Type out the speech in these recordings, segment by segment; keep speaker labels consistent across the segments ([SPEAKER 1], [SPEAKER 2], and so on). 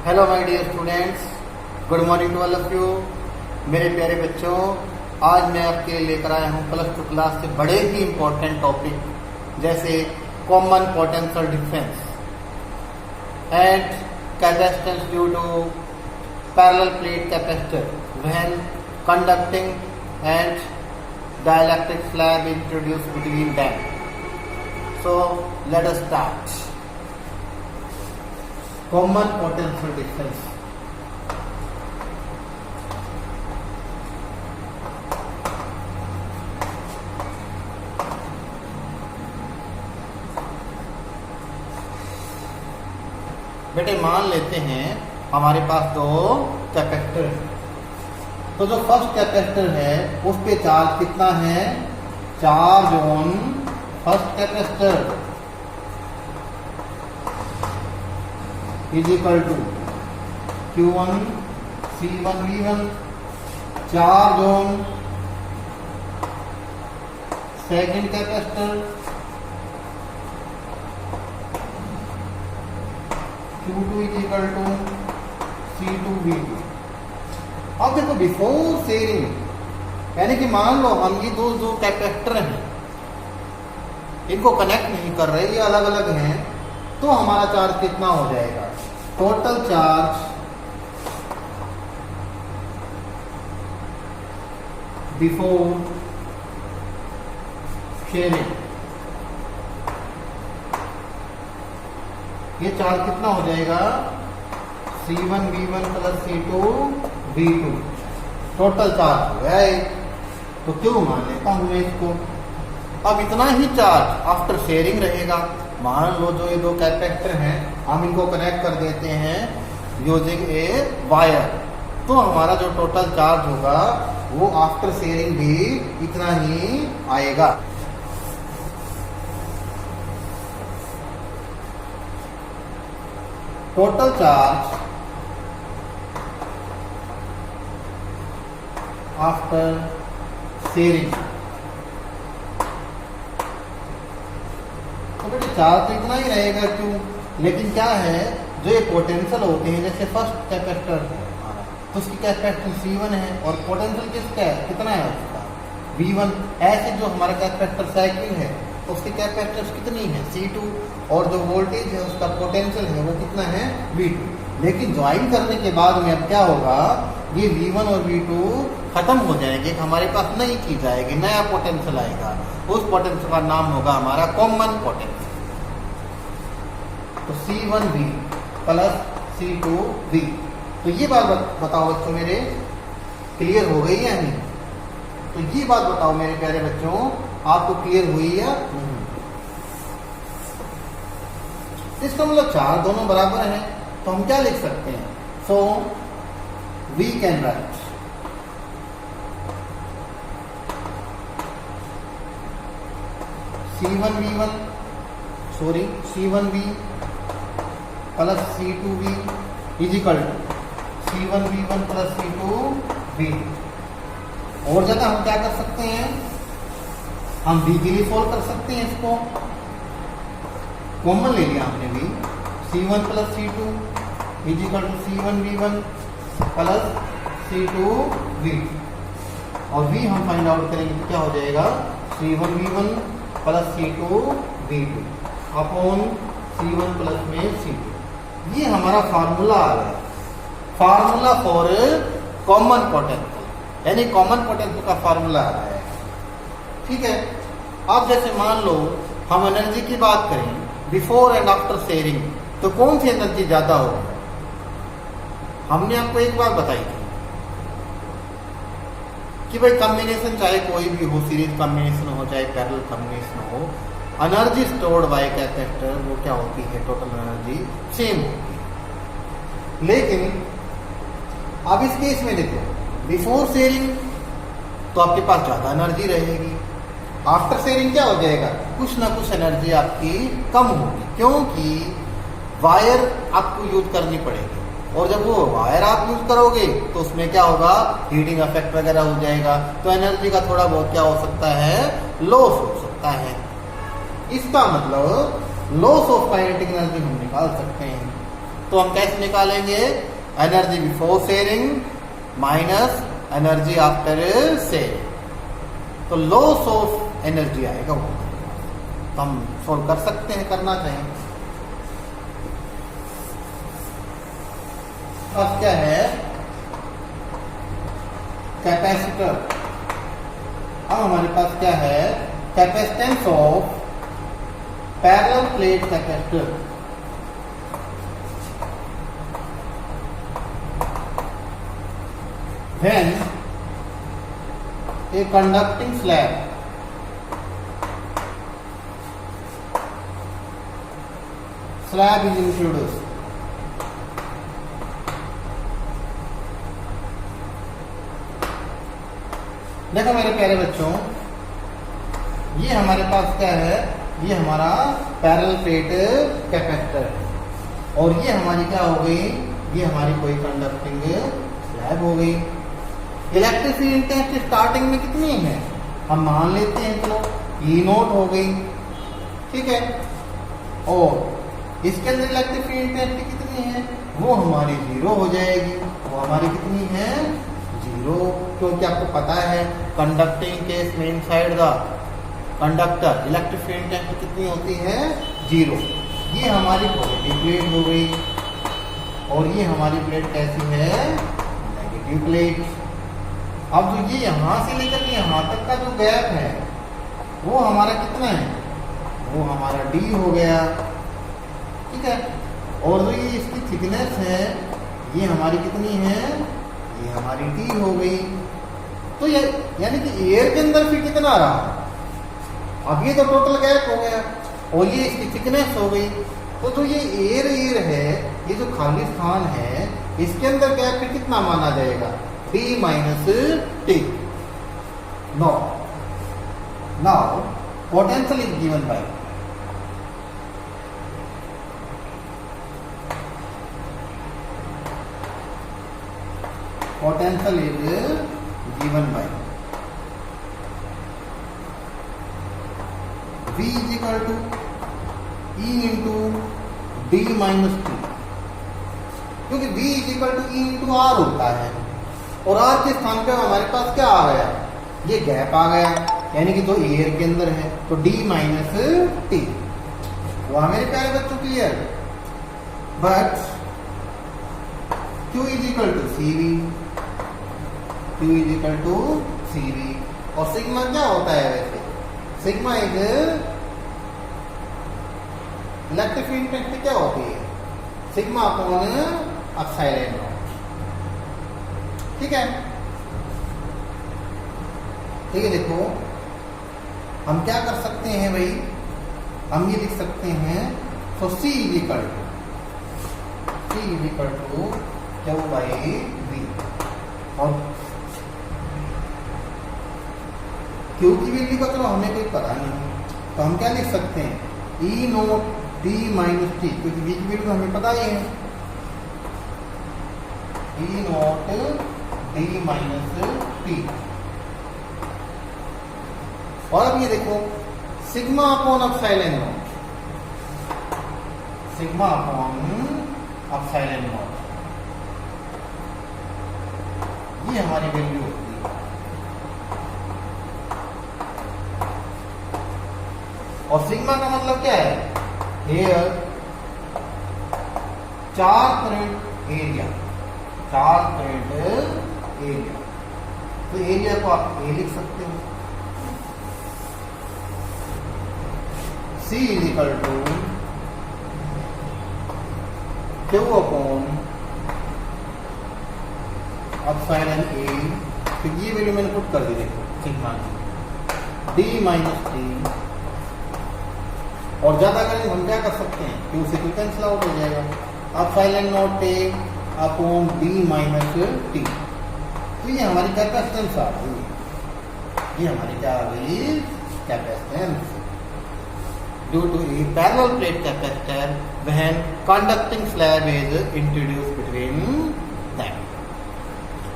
[SPEAKER 1] Hello my dear students, good morning to all of you. मेरे प्यारे बच्चों, आज मैं आपके लिए लेकर आया हूँ प्लस टू क्लास से बड़े ही इंपॉर्टेंट टॉपिक जैसे common potential difference and capacitance due to parallel plate capacitor when conducting and dielectric slab introduce between them. So let us start. Common potential difference. बेटे मान लेते हैं हमारे पास दो कैपेसिटर है, तो जो फर्स्ट कैपेसिटर है उस पे चार्ज कितना है? Charge on first capacitor is equal to Q1 C1 V1। Charge on second capacitor Q2 is equal to C2 V2। अब देखो बिफोर शेयरिंग, यानी कि मान लो हम ये दो कैपेसिटर हैं, इनको कनेक्ट नहीं कर रहे, ये अलग अलग हैं, तो हमारा चार्ज कितना हो जाएगा? टोटल चार्ज बिफोर शेयरिंग, ये चार्ज कितना हो जाएगा? C1 V1 plus C2 V2। Total charge हो गया एक, तो क्यों मान लेता हूं मैं इसको। अब इतना ही चार्ज आफ्टर शेयरिंग रहेगा। मान लो जो ये दो कैपेसिटर हैं, हम इनको कनेक्ट कर देते हैं यूजिंग ए वायर, तो हमारा जो टोटल चार्ज होगा वो आफ्टर शेयरिंग भी इतना ही आएगा। टोटल चार्ज आफ्टर शेयरिंग, तो बेटे चार्ज तो इतना ही रहेगा, क्यों? लेकिन क्या है, जो ये पोटेंशियल होते हैं, जैसे फर्स्ट कैपेसिटर है तो उसकी कैपेसिटेंस C1 है और पोटेंशियल किसका है, कितना है उसका? V1। ऐसे जो हमारा कैपेसिटर साइकिल है तो उसकी कैपेसिटेंस कितनी है? C2। और जो वोल्टेज है उसका पोटेंशियल है वो कितना है? V2। लेकिन ज्वाइन करने के बाद में अब क्या होगा, ये V1 और V2 खत्म हो जाएंगे, हमारे पास नई चीज आएगी, नया पोटेंशियल आएगा। उस पोटेंशियल का नाम होगा हमारा कॉमन पोटेंशियल। तो C1V प्लस C2V। तो ये बात बताओ बच्चों मेरे, क्लियर हो गई या नहीं? तो ये बात बताओ मेरे प्यारे बच्चों, आपको क्लियर हुई या नहीं? इसका मतलब चार्ज दोनों बराबर हैं, तो हम क्या लिख सकते हैं? So we can write C1V plus C2V is equal to C1V1 plus C2V। और ज्यादा हम क्या कर सकते हैं? हम V के लिए सोल्व कर सकते हैं, इसको कॉमन ले लिया हमने भी। C1 plus C2 is equal to C1V1 plus C2V, और V हम फाइंड आउट करेंगे तो क्या हो जाएगा? C1V1 plus C2V2 upon C1 plus में C2। ये हमारा फार्मूला आ गया, फार्मूला फॉर कॉमन पोटेंशियल, यानी कॉमन पोटेंशियल का फार्मूला आ रहा है। ठीक है। अब जैसे मान लो हम एनर्जी की बात करें बिफोर एंड आफ्टर शेयरिंग, तो कौन सी एनर्जी ज्यादा होगी? हमने आपको एक बात बताई थी कि भाई कॉम्बिनेशन चाहे कोई भी हो, सीरीज कॉम्बिनेशन हो चाहे पैरेलल कॉम्बिनेशन हो, एनर्जी स्टोर्ड बाय कैपेसिटर वो क्या होती है? टोटल एनर्जी सेम होती है। लेकिन अब इस केस में देखो, बिफोर शेयरिंग तो आपके पास ज्यादा एनर्जी रहेगी, आफ्टर शेयरिंग क्या हो जाएगा? कुछ ना कुछ एनर्जी आपकी कम होगी, क्योंकि वायर आपको यूज करनी पड़ेगी, और जब वो वायर आप यूज करोगे तो उसमें क्या होगा? हीटिंग इफेक्ट वगैरह हो जाएगा, तो एनर्जी का थोड़ा बहुत क्या हो सकता है? लॉस हो सकता है। इसका मतलब लॉस ऑफ काइनेटिक एनर्जी हम निकाल सकते हैं। तो हम कैसे निकालेंगे? Energy before sharing minus energy after sharing, तो लॉस ऑफ एनर्जी आएगा वो। तो हम सोल्व कर सकते हैं, करना चाहिए। अब क्या है? कैपेसिटर। अब हमारे पास क्या है? Capacitance of parallel plate capacitor. When a conducting slab is introduced, देखो मेरे प्यारे बच्चों, ये हमारे पास क्या है? ये हमारा पैरेलल प्लेट कैपेसिटर है और ये हमारी क्या हो गई? ये हमारी कोई कंडक्टिंग स्लैब हो गई। इलेक्ट्रिक फील्ड इंटेंसिटी स्टार्टिंग में कितनी है? हम मान लेते हैं, चलो E नोट हो गई, ठीक है। और इसके अंदर इलेक्ट्रिक फील्ड इंटेंसिटी कितनी है? वो हमारी 0 हो जाएगी। वो हमारी कितनी है? 0, क्योंकि आपको पता है कंडक्टिंग केस में inside the conductor electric field intensity कितनी होती है? 0। ये हमारी पॉजिटिव प्लेट हो गई और ये हमारी प्लेट कैसी है? Negative plate. अब जो ये यहां से लेकर के यहां तक का जो गैप है वो हमारा कितना है? वो हमारा D हो गया, ठीक है। और जो ये इसकी थिकनेस है ये हमारी कितनी है? ये हमारी T हो गई। तो ये यानी कि एयर के अंदर फिर कितना रहा? अब ये तो टोटल गैप हो गया और ये इसकी थिकनेस हो गई। तो जो ये एयर है, ये जो खाली स्थान है, इसके अंदर गैप फिर कितना माना जाएगा? D minus T. Now potential is given by V is equal to E into D minus T, क्योंकि V is equal to E into R होता है और R के स्थान पे हमारे पास क्या आ गया? ये गैप आ गया, यानी कि जो एयर के अंदर है, तो D माइनस T। वो मेरे प्यारे बच्चों clear? But Q is equal to CV, और सिग्मा क्या होता है वैसे? Sigma is electric field intensity क्या होती है? सिग्मा अपॉन एप्सिलॉन नॉट, ठीक है। ठीक है, देखो हम क्या कर सकते हैं भाई? हम ये लिख सकते हैं, तो C is equal to Q by V, और Q की वैल्यू का चलो हमें कोई पता नहीं, तो हम क्या लिख सकते हैं? E note D minus T, क्योंकि V की वैल्यू हमें पता ही है। E note D minus T, और अब ये देखो सिग्मा अपॉन एप्सिलॉन नॉट, ये हमारी वैल्यू होती है। और सिग्मा का मतलब क्या है? हेयर चार्ज करंट एरिया, तो एरिया को आप ए लिख सकते हो। C is equal to Q upon epsilon A, तो ये वैल्यू मैंने पुट कर दी, देखो सिग्मा की D माइनस T, और ज्यादा करेंगे हम क्या कर सकते हैं? Q से Q कैंसिल आउट हो जाएगा। Epsilon not A upon D minus T, तो ये हमारी कैपेसिटेंस आ गई, ये हमारी क्या आ गई? Capacitance. Due to a parallel plate capacitor when conducting slab is introduced between them.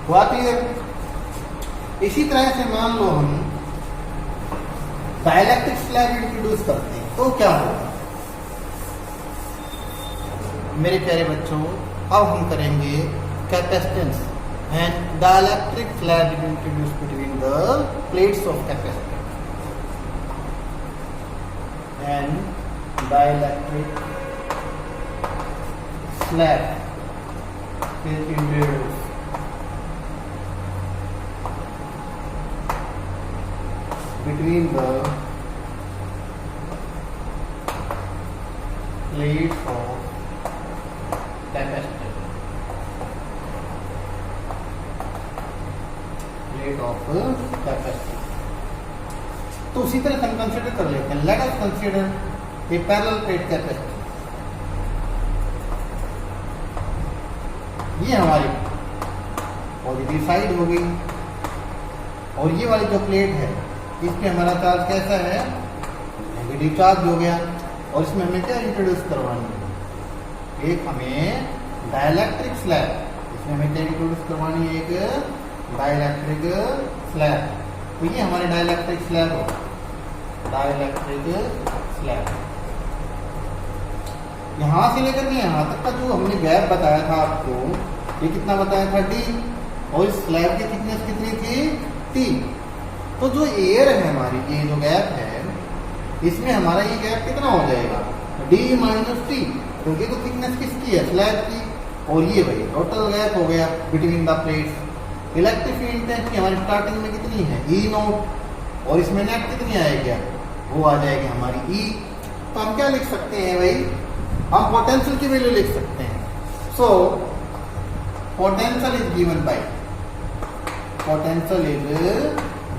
[SPEAKER 1] हुआ क्लियर? इसी तरह से मान लो हम डाइलेक्ट्रिक स्लैब इंट्रोड्यूस करते हैं, तो क्या होगा? मेरे प्यारे बच्चों, अब हम करेंगे capacitance and dielectric slab introduce between the plates of capacitance and dielectric slab is introduced between the plates of capacitor. Plate of capacitor. तो उसी तरह हम कंसिडर कर लेते हैं. Let us consider a parallel plate capacitor. ये हमारी positive side हो गई और ये वाली जो प्लेट है इस पे हमारा चार्ज कैसा है, नेगेटिव चार्ज हो गया. और इसमें हमें क्या इंट्रोड्यूस करवानी है, एक हमें डाइलेक्ट्रिक स्लैब. इसमें हमें क्या इंट्रोड्यूस करवानी है, एक डाइलेक्ट्रिक स्लैब. तो ये हमारे डाइलेक्ट्रिक स्लैब हो, डाइलेक्ट्रिक स्लैब. यहाँ से लेकर के यहाँ तक का जो हमने गैप बताया था आपको, ये कितना बताया था, d. और इस स्लैब की थिकनेस कितनी थी, t. तो जो एयर है हमारी, ये जो गैप है, इसमें हमारा ये गैप कितना हो जाएगा, d माइनस टी, क्योंकि तो थिकनेस किसकी है, स्लैब की. और ये भाई टोटल गैप हो गया between the plates. Electric field intensity हमारी स्टार्टिंग में कितनी है, E नोट. और इसमें नेट कितनी आएगी, वो आ जाएगी हमारी E. तो हम क्या लिख सकते हैं भाई, हम पोटेंशियल की वैल्यू लिख सकते हैं. So potential is given by, potential is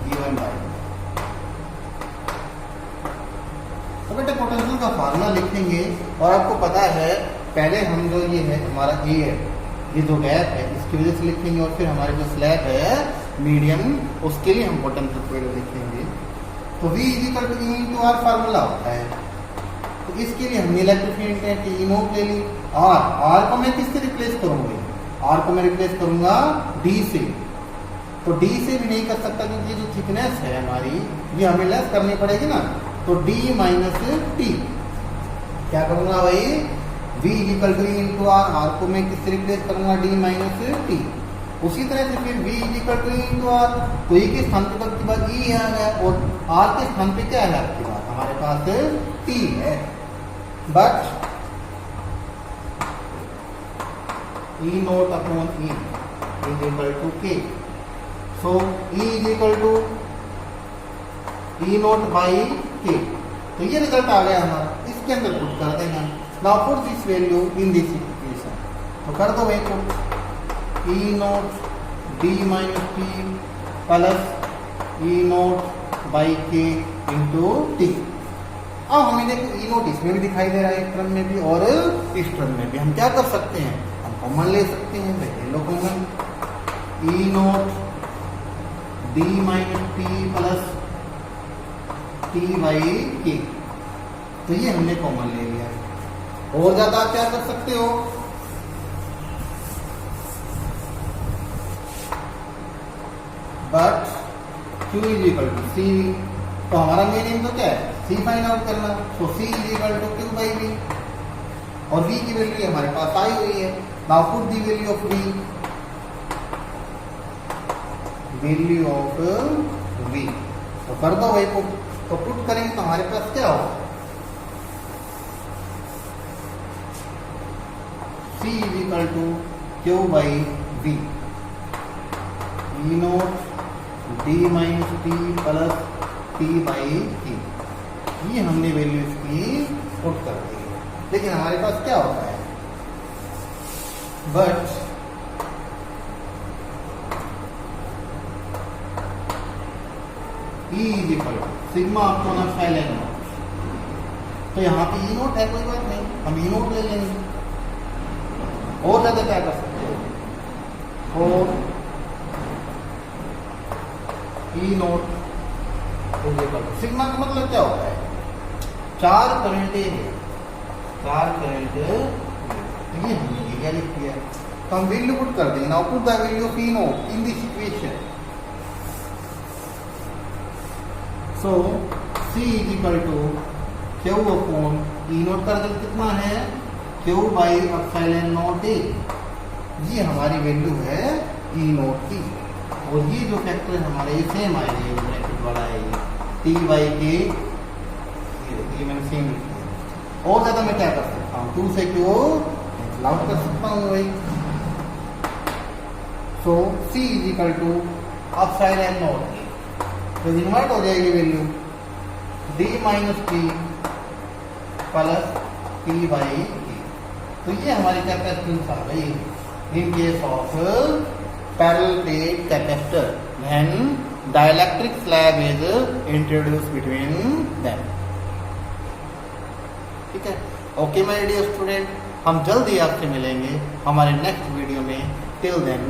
[SPEAKER 1] given by. तो बेटा पोटेंशियल का फार्मूला लिखेंगे. और आपको पता है पहले हम जो ये है हमारा ए है, ये जो गैप है इसकी वजह से लिखेंगे. और फिर हमारे जो स्लैब है मीडियम, उसके लिए हम पोटेंशियल की वैल्यू लिखेंगे. तो V equal to E into r formula होता है. तो इसके लिए हमने electric field intensity E nought ले ली. आर को मैं किससे रिप्लेस करूंगा, आर को मैं रिप्लेस करूंगा D से. तो D से भी नहीं कर सकता क्योंकि जो थिकनेस है हमारी ये हमें लेस करनी पड़ेगी ना. तो D माइनस टी. क्या करूंगा भाई, V equal to E into r को मैं किससे रिप्लेस करूंगा, D माइनस टी. उसी तरह से फिर V equal to E into r. तो E के स्थान पे आपके पास E आ गया और R के स्थान पे क्या है आपके पास, हमारे पास T है. But E nought upon E is equal to K. So E is equal to E nought by K. तो ये रिजल्ट आ गया हमारा. इसके अंदर पुट कर देंगे. Now put this value in this equation. तो कर दो भाई put, E note D minus T plus E nought by K into T. अब हमें देखो E नोट इसमें भी दिखाई दे रहा है, एक टर्म में भी और इस टर्म में भी. हम क्या कर सकते हैं, हम कॉमन ले सकते हैं. ले लो common, E note D minus T plus T by K. तो ये हमने कॉमन ले लिया. और ज्यादा आप क्या कर सकते हो, but Q is equal to C. तो हमारा मेन एम तो क्या है, C फाइंड आउट करना. तो C is equal to Q by V. और V की वैल्यू हमारे पास आई हुई है. Now put the value of V, value of V. तो कर दो भाई पुट. तो पुट करेंगे तो हमारे पास क्या होगा, C is equal to Q by V. E note D minus T plus T by K. ये हमने वैल्यू इसकी पुट कर दी है. लेकिन हमारे पास क्या होता है, but E is equal to sigma upon epsilon nought. तो यहाँ पे E नोट है, कोई बात नहीं, हम E नोट ले लेंगे. और ज्यादा क्या कर सकते हो, और E नोट सिग्मा का मतलब क्या होता है, चार करंट है, चार करंट. ये हमने क्या लिख दिया. तो हम वैल्यू पुट कर देंगे. Now put the value of E nought in this equation. So C is equal to Q upon E nought का रिजल्ट कितना है, Q by epsilon not A, ये हमारी वैल्यू है ई नॉट की। और ये जो फैक्टर हमारे ये सेम आएगा, ये ब्रैकेट वाला है ये टी बाई के, ये मैंने सेम लिख दिया। और ज़्यादा मैं क्या कर सकता हूँ, 2 से क्यू लाउट कर सकता हूँ भाई। So C is equal to epsilon not A, तो इन्वर्ट हो जाएगी value D minus T plus T by T. तो ये हमारी कैपेसिटेंस आ गई in case of parallel plate capacitor when dielectric slab is introduce between them. ठीक है, ओके माय डियर स्टूडेंट, हम जल्दी आपसे मिलेंगे हमारे नेक्स्ट वीडियो में। Till then